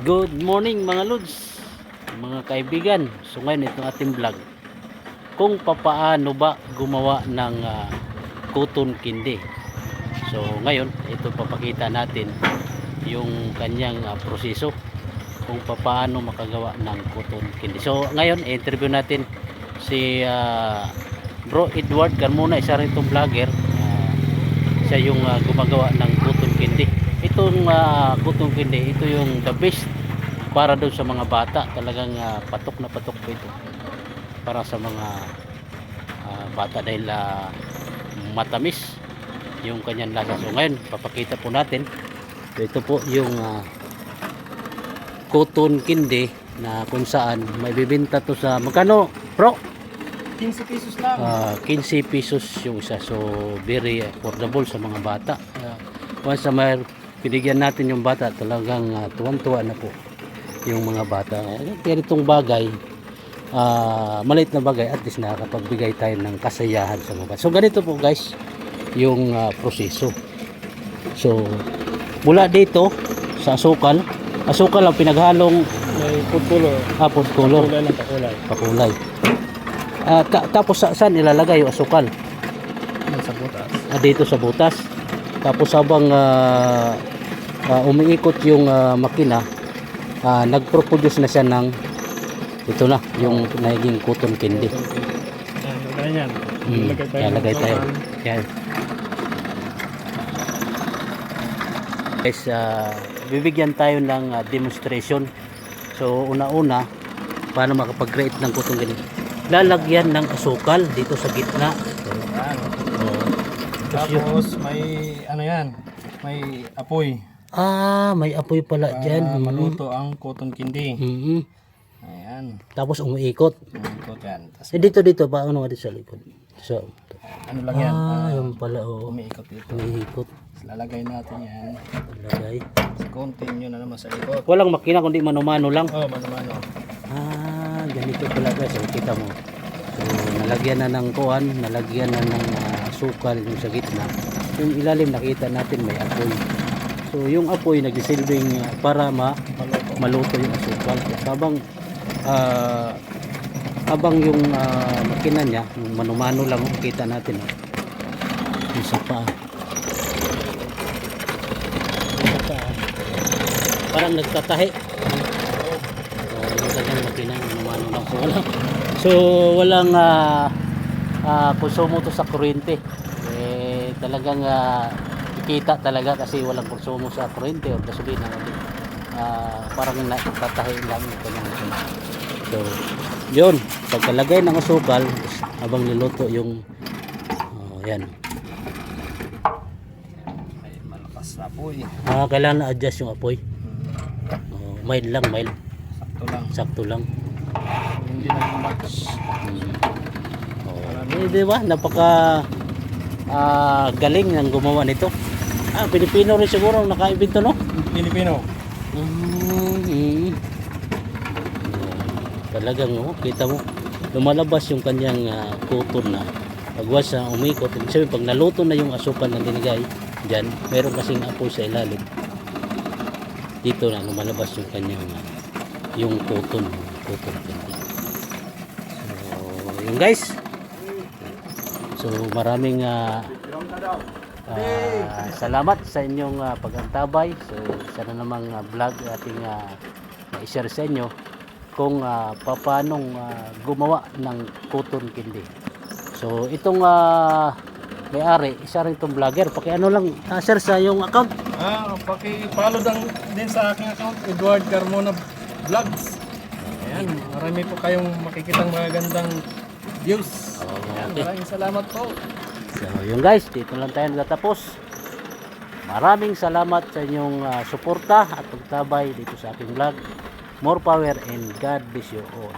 Good morning mga lods, mga kaibigan. So ngayon itong ating vlog kung papaano ba gumawa ng cotton candy. So ngayon ito papakita natin yung kanyang proseso kung papaano makagawa ng cotton candy. So ngayon interview natin si Bro Edward Carmona, isa rin itong vlogger. Siya yung gumagawa ng cotton candy. Itong cotton candy, ito yung the best para doon sa mga bata. Talagang patok na patok po ito para sa mga bata dahil matamis yung kanyang lasa. So ngayon papakita po natin. Ito po yung cotton candy na kung saan may bibenta to sa magkano bro? 15 pesos lang. 15 pesos yung isa. So very affordable sa mga bata. Once na may pinigyan natin yung bata, talagang tuwan-tuwa na po yung mga bata. Kaya itong bagay, maliit na bagay, at least nakakapagbigay tayo ng kasayahan sa mga bata. So ganito po guys yung proseso. So mula dito sa asukal ang pinaghalong May food color. food color, Kulay lang, pakulay. pakulay. Tapos saan ilalagay yung asukal? Sa butas. Dito sa butas. Tapos habang umiikot yung makina, nagproduce na siya ng ito na yung naging cotton candy. Yan. Lagay tayo. Yan. Guys, bibigyan tayo ng demonstration. So una-una, paano makapag-create ng cotton candy? Lalagyan ng asukal dito sa gitna. Tapos may ano yan, may apoy. May apoy pala dyan. Maluto ang cotton candy. Ayan. Tapos umiikot. Maluto yan. Tapos, Dito paano dito sa likod. So, ano lang yan. yung pala Umiikot dito. umiikot. Tapos lalagay natin yan. Lagay. Tapos continue na naman sa likod. Walang makina kundi mano-mano lang. Mano-mano. Ganito pala guys. So, kita mo. So, nalagyan na ng kuwan, nalagyan na ng asukal yung sa gitna. Yung ilalim nakita natin may apoy. So, yung apoy nagsisilbing para maluto yung asukal. So, habang yung makina niya, yung mano-mano lang makita natin. Yung sa paa. Parang nagtatahi. Yung kanyang makina, mano-mano lang. So walang konsumo to sa kuryente. Talagang ikita talaga kasi walang konsumo sa kuryente o gasolina. Parang nagtatahi lang yung kanyang makina. So yun, pagkalagay ng asukal habang niluto yung yan. May malakas na apoy. Kailangan na-adjust yung apoy. Mild lang. Sakto lang. Hindi na match. Di ba? Napaka galing ng gumawa nito. Pilipino rin siguro naka-invento, no? Pilipino. Talagang kita mo lumalabas yung kanyang cotton na pagwas sa umikot. Ibig sabihin pag naluto na yung asukal na dinigay dyan, meron kasing apoy sa ilalim. Dito na lumalabas yung kanyang yung cotton candy. So yun guys. So maraming salamat sa inyong pag-antabay. So sana namang vlog ating i-share sa inyo kung paano gumawa ng cotton candy. So itong may-ari, isa rin itong vlogger. Paki-ano lang, share sa yung account. Paki-follow din sa aking account, Edward Carmona Vlogs. Ayan, marami po kayong makikitang magagandang views. Ayan, maraming salamat po. So yun guys, dito lang tayo natatapos. Maraming salamat sa inyong suporta at pagtabay dito sa aking vlog. More power and God bless you all.